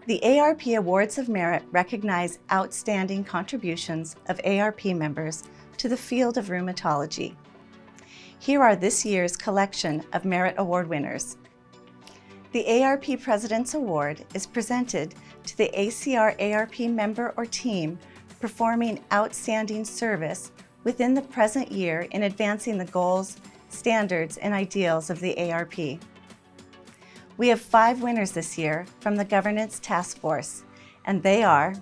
The ARP Awards of Merit recognize outstanding contributions of ARP members to the field of rheumatology. Here are this year's collection of Merit Award winners. The ARP President's Award is presented to the ACR ARP member or team performing outstanding service within the present year in advancing the goals, standards, and ideals of the ARP. We have 5 winners this year from the Governance Task Force, and they are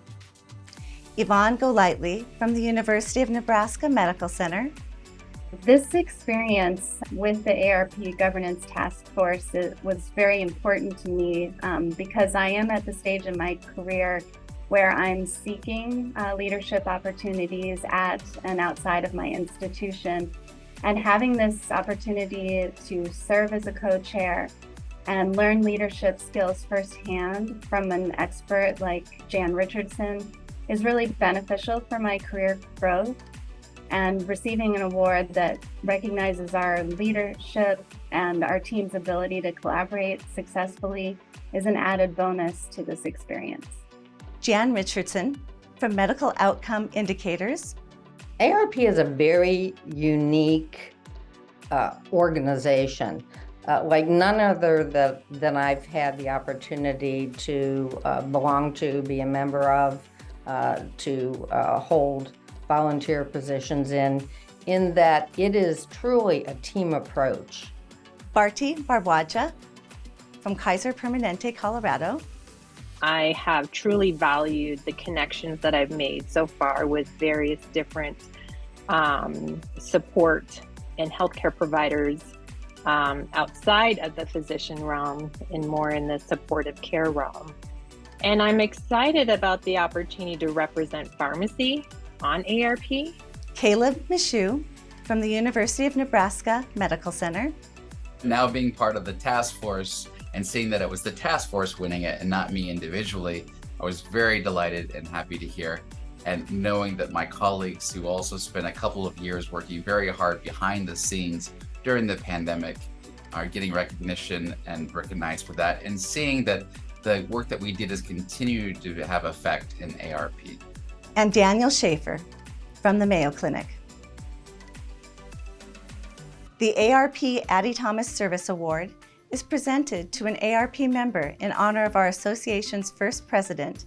Yvonne Golightly from the University of Nebraska Medical Center. This experience with the ARP Governance Task Force was very important to me because I am at the stage in my career where I'm seeking leadership opportunities at and outside of my institution. And having this opportunity to serve as a co-chair and learn leadership skills firsthand from an expert like Jan Richardson is really beneficial for my career growth. And receiving an award that recognizes our leadership and our team's ability to collaborate successfully is an added bonus to this experience. Jan Richardson from Medical Outcome Indicators. ARP is a very unique organization, like none other than I've had the opportunity to belong to, be a member of, to hold volunteer positions in that it is truly a team approach. Bharti Bharwajah from Kaiser Permanente, Colorado. I have truly valued the connections that I've made so far with various different support and healthcare providers outside of the physician realm and more in the supportive care realm. And I'm excited about the opportunity to represent pharmacy on ARP. Caleb Michoud from the University of Nebraska Medical Center. Now being part of the task force and seeing that it was the task force winning it and not me individually, I was very delighted and happy to hear. And knowing that my colleagues who also spent a couple of years working very hard behind the scenes during the pandemic are getting recognition and recognized for that, and seeing that the work that we did has continued to have effect in ARP. And Daniel Schaefer from the Mayo Clinic. The ARP Addie Thomas Service Award is presented to an ARP member in honor of our association's first president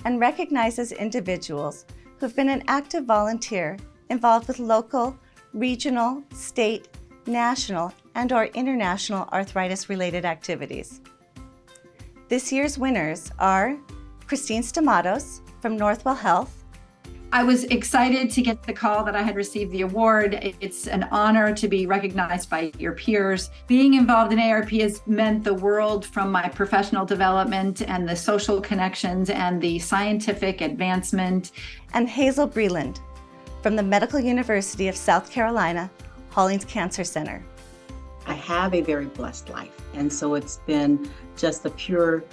and recognizes individuals who have been an active volunteer involved with local, regional, state, national, and/or international arthritis-related activities. This year's winners are Christine Stamatos from Northwell Health. I was excited to get the call that I had received the award. It's an honor to be recognized by your peers. Being involved in ARP has meant the world from my professional development and the social connections and the scientific advancement. And Hazel Breland from the Medical University of South Carolina, Hollings Cancer Center. I have a very blessed life, and so it's been just a pure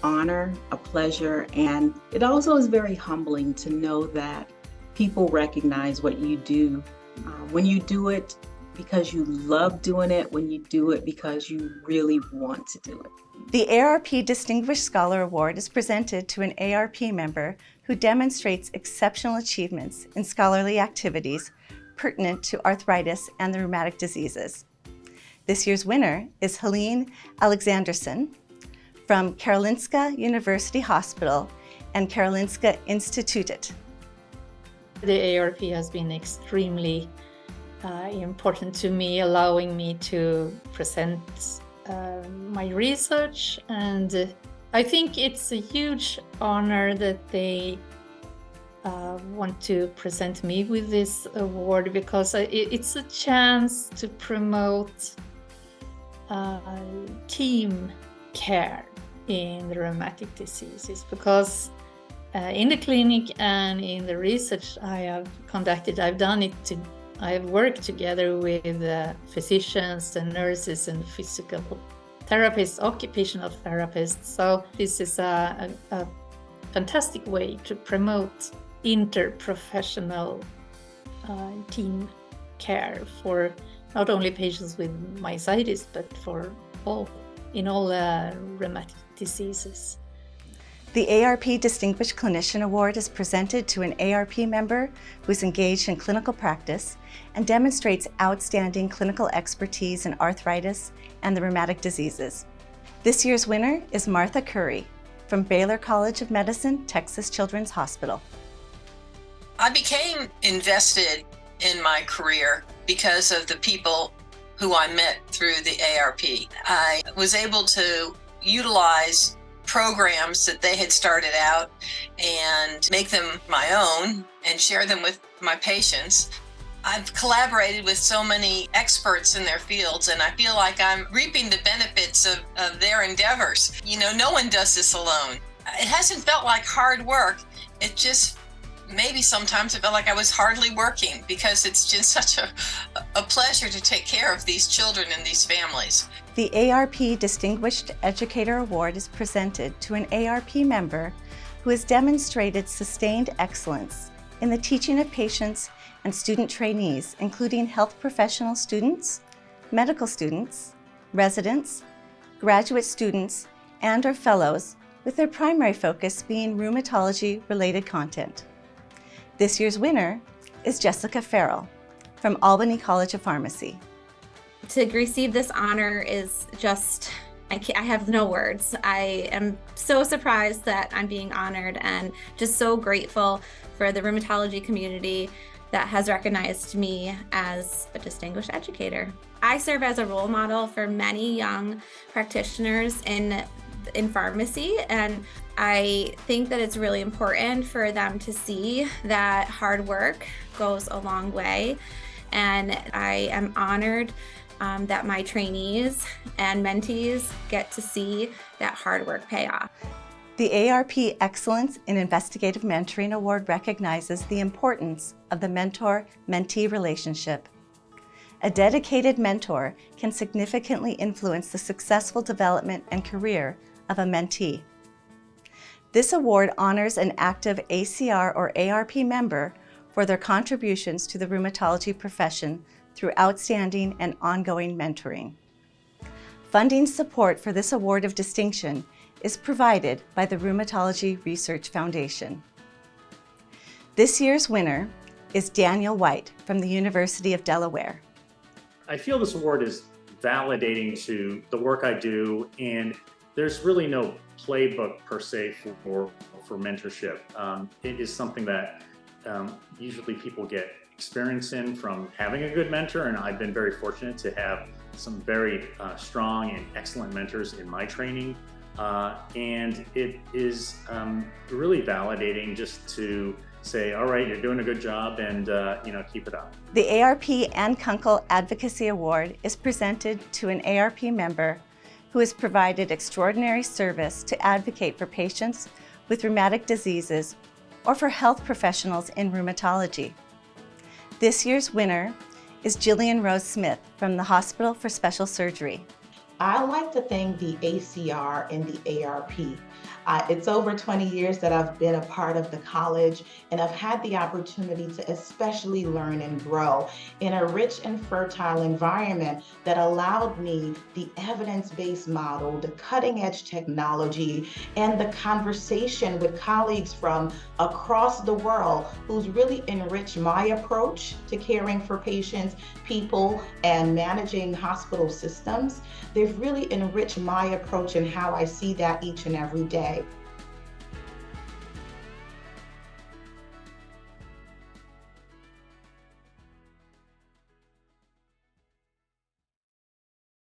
honor, a pleasure, and it also is very humbling to know that people recognize what you do when you do it because you love doing it, when you do it because you really want to do it. The ARP Distinguished Scholar Award is presented to an ARP member who demonstrates exceptional achievements in scholarly activities pertinent to arthritis and the rheumatic diseases. This year's winner is Helene Alexanderson from Karolinska University Hospital and Karolinska Institutet. The ARP has been extremely important to me, allowing me to present my research, and I think it's a huge honor that they want to present me with this award because it's a chance to promote team care in the rheumatic diseases, because in the clinic and in the research I have conducted, I have worked together with physicians and nurses and physical therapists, occupational therapists. So this is a fantastic way to promote interprofessional team care for not only patients with myositis, but for all rheumatic diseases. The ARP Distinguished Clinician Award is presented to an ARP member who is engaged in clinical practice and demonstrates outstanding clinical expertise in arthritis and the rheumatic diseases. This year's winner is Martha Curry from Baylor College of Medicine, Texas Children's Hospital. I became invested in my career because of the people who I met through the ARP. I was able to utilize programs that they had started out and make them my own and share them with my patients. I've collaborated with so many experts in their fields, and I feel like I'm reaping the benefits of their endeavors. You know, no one does this alone. It hasn't felt like hard work. It just maybe sometimes it felt like I was hardly working because it's just such a pleasure to take care of these children and these families. The ARP Distinguished Educator Award is presented to an ARP member who has demonstrated sustained excellence in the teaching of patients and student trainees, including health professional students, medical students, residents, graduate students, and/or fellows, with their primary focus being rheumatology-related content. This year's winner is Jessica Farrell from Albany College of Pharmacy. To receive this honor is just, I have no words. I am so surprised that I'm being honored and just so grateful for the rheumatology community that has recognized me as a distinguished educator. I serve as a role model for many young practitioners in pharmacy, and I think that it's really important for them to see that hard work goes a long way, and I am honored that my trainees and mentees get to see that hard work pay off. The ARP Excellence in Investigative Mentoring Award recognizes the importance of the mentor-mentee relationship. A dedicated mentor can significantly influence the successful development and career of a mentee. This award honors an active ACR or ARP member for their contributions to the rheumatology profession through outstanding and ongoing mentoring. Funding support for this award of distinction is provided by the Rheumatology Research Foundation. This year's winner is Daniel White from the University of Delaware. I feel this award is validating to the work I do, and there's really no playbook per se for mentorship. It is something that usually people get experience in from having a good mentor, and I've been very fortunate to have some very strong and excellent mentors in my training. And it is really validating just to say, all right, you're doing a good job, and keep it up. The ARP Ann Kunkel Advocacy Award is presented to an ARP member who has provided extraordinary service to advocate for patients with rheumatic diseases or for health professionals in rheumatology. This year's winner is Jillian Rose Smith from the Hospital for Special Surgery. I like to thank the ACR and the ARP. It's over 20 years that I've been a part of the college, and I've had the opportunity to especially learn and grow in a rich and fertile environment that allowed me the evidence-based model, the cutting-edge technology, and the conversation with colleagues from across the world who's really enriched my approach to caring for patients, people, and managing hospital systems. They've really enriched my approach and how I see that each and every day.